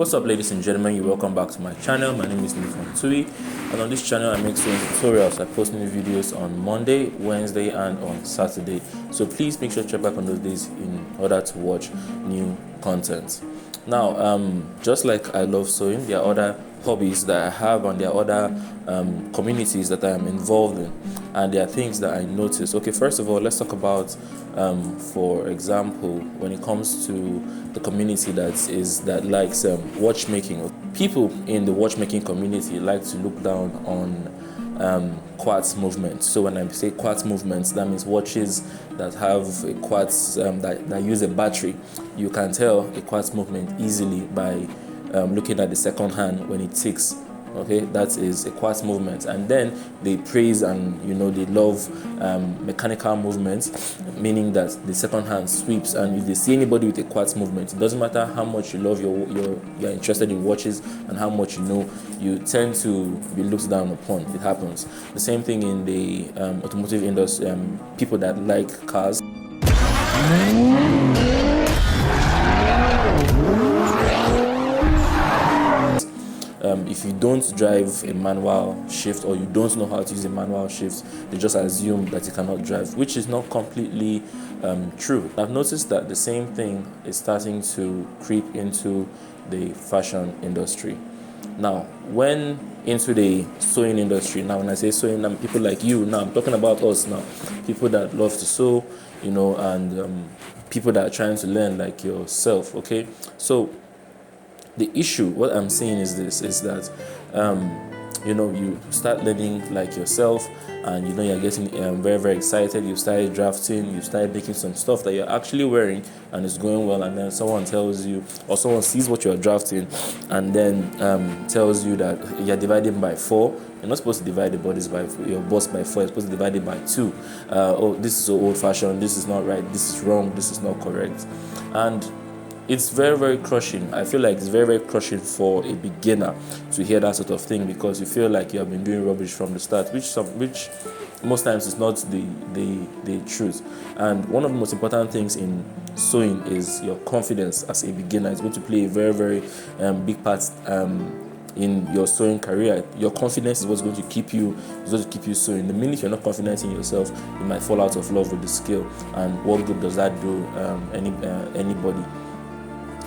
What's up, ladies and gentlemen? You're welcome back to my channel. My name is Tui, and on this channel I make sewing tutorials. I post new videos on Monday, Wednesday, and on Saturday. So please make sure to check back on those days in order to watch new content. Now, just like I love sewing, there are other hobbies that I have, and there are other communities that I am involved in, and there are things that I notice. Okay, first of all, let's talk about, for example, when it comes to the community that likes watchmaking. People in the watchmaking community like to look down on quartz movements. So when I say quartz movements, that means watches that have a quartz that use a battery. You can tell a quartz movement easily by looking at the second hand when it ticks. Okay, that is a quartz movement. And then they praise and they love mechanical movements, meaning that the second hand sweeps. And if they see anybody with a quartz movement, it doesn't matter how much you love you're interested in watches and how much you tend to be looked down upon. It happens. The same thing in the automotive industry. People that like cars. If you don't drive a manual shift, or you don't know how to use a manual shift, they just assume that you cannot drive, which is not completely true. I've noticed that the same thing is starting to creep into the fashion industry. Now, when into the sewing industry, now when I say sewing, I'm people like you. Now I'm talking about us now, people that love to sew, and people that are trying to learn like yourself. Okay, so the issue, what I'm saying is this, is that, you start learning like yourself, and you're getting very, very excited. You started drafting, you started making some stuff that you're actually wearing and it's going well, and then someone tells you, or someone sees what you're drafting and then tells you that you're dividing by 4. You're not supposed to divide the bodies by your boss by 4. You're supposed to divide it by 2. Oh, this is so old-fashioned, this is not right, this is wrong, this is not correct. And it's very, very crushing. I feel like it's very, very crushing for a beginner to hear that sort of thing, because you feel like you have been doing rubbish from the start, which most times is not the truth. And one of the most important things in sewing is your confidence as a beginner. It's going to play a very, very big part in your sewing career. Your confidence is what's going to keep you sewing. The minute you're not confident in yourself, you might fall out of love with the skill. And what good does that do anybody?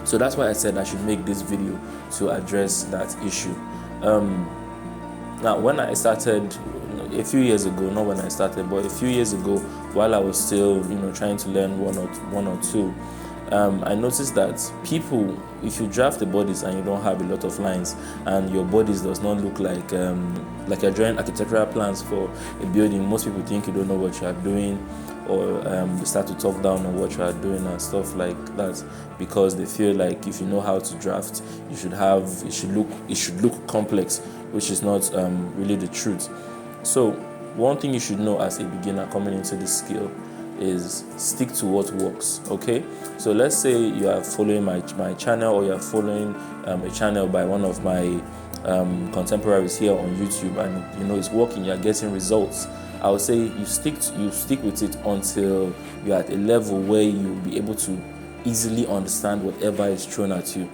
So that's why I said I should make this video to address that issue. Now, when I started a few years ago, not when I started, but a few years ago, while I was still, trying to learn one or two, I noticed that people, if you draft the bodies and you don't have a lot of lines, and your bodies does not look like you're drawing architectural plans for a building, most people think you don't know what you are doing, or they start to talk down on what you are doing and stuff like that, because they feel like if you know how to draft, it should look complex, which is not really the truth. So one thing you should know as a beginner coming into this skill is stick to what works. Okay, so let's say you are following my channel, or you are following a channel by one of my contemporaries here on YouTube, and it's working, you're getting results. I would say you stick with it until you're at a level where you'll be able to easily understand whatever is thrown at you.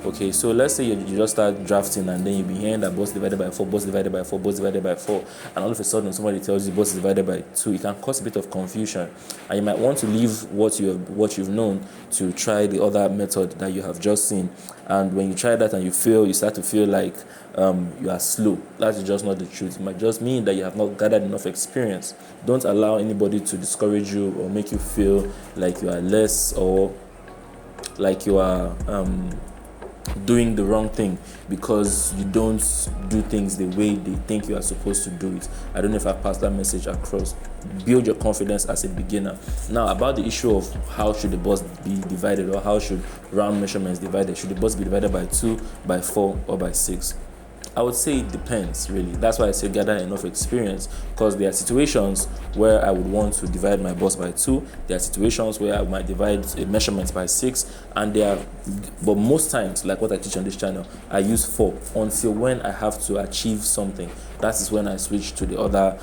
Okay, so let's say you just start drafting, and then you be hearing that boss divided by 4, boss divided by 4, boss divided by 4, and all of a sudden somebody tells you boss is divided by 2. It can cause a bit of confusion, and you might want to leave what you've known to try the other method that you have just seen. And when you try that and you fail, you start to feel like you are slow. That is just not the truth. It might just mean that you have not gathered enough experience. Don't allow anybody to discourage you or make you feel like you are less, or like you are doing the wrong thing because you don't do things the way they think you are supposed to do it. I don't know if I passed that message across. Build your confidence as a beginner. Now, about the issue of how should the bust be divided, or how should round measurements divided. Should the bust be divided by 2, by 4, or by 6? I would say it depends, really. That's why I say gather enough experience, because there are situations where I would want to divide my boss by 2. There are situations where I might divide a measurement by 6, and but most times, like what I teach on this channel, I use 4 until when I have to achieve something. That is when I switch to the other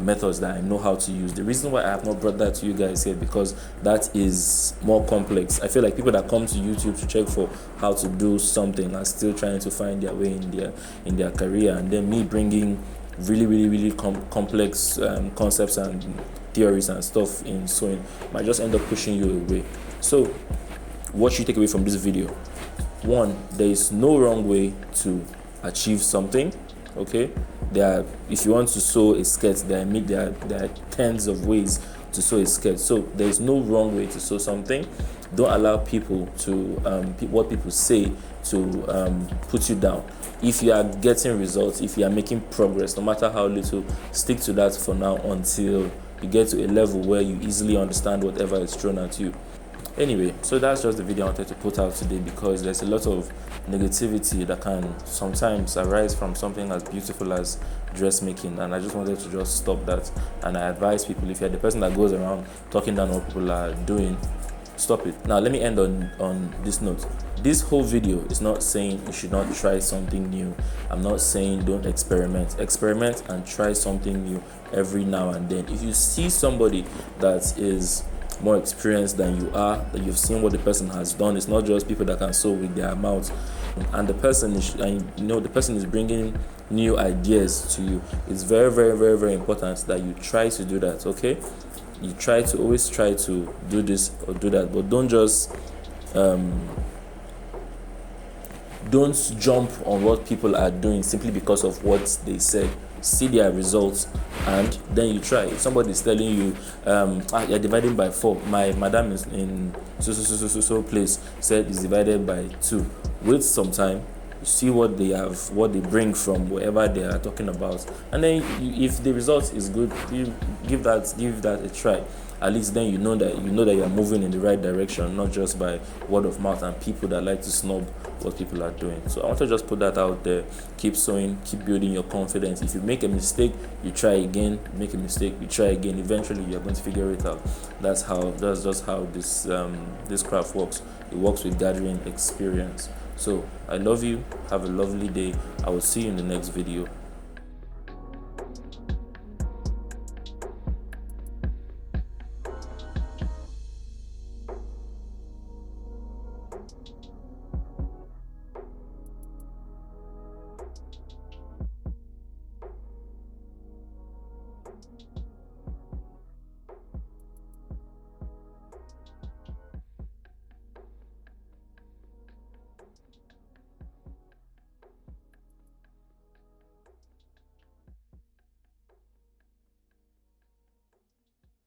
methods that I know how to use. The reason why I have not brought that to you guys here, because that is more complex. I feel like people that come to YouTube to check for how to do something are still trying to find their way in their career, and then me bringing really complex concepts and theories and stuff in sewing might just end up pushing you away. So what you take away from this video: 1, there is no wrong way to achieve something. Okay, if you want to sew a skirt, there are tens of ways to sew a skirt. So there is no wrong way to sew something. Don't allow people to what people say to put you down. If you are getting results, if you are making progress, no matter how little, stick to that for now until you get to a level where you easily understand whatever is thrown at you. Anyway, so that's just the video I wanted to put out today, because there's a lot of negativity that can sometimes arise from something as beautiful as dressmaking, and I just wanted to just stop that. And I advise people, if you're the person that goes around talking down what people are doing, stop it. Now let me end on this note. This whole video is not saying you should not try something new. I'm not saying don't experiment and try something new every now and then. If you see somebody that is more experienced than you are, that you've seen what the person has done, it's not just people that can sew with their mouths, and the person is bringing new ideas to you, it's very important that you try to do that. Okay, you always try to do this or do that, but don't just don't jump on what people are doing simply because of what they said. See their results and then you try. If somebody is telling you you're dividing by 4, my madam is in so place said it's divided by 2, wait some time, see what they bring from wherever they are talking about, and then if the result is good, you give that a try. At least then you know that you are moving in the right direction, not just by word of mouth and people that like to snub what people are doing. So I want to just put that out there. Keep sewing, keep building your confidence. If you make a mistake, you try again. Make a mistake, you try again. Eventually you are going to figure it out. That's just how this craft works. It works with gathering experience. So I love you. Have a lovely day. I will see you in the next video.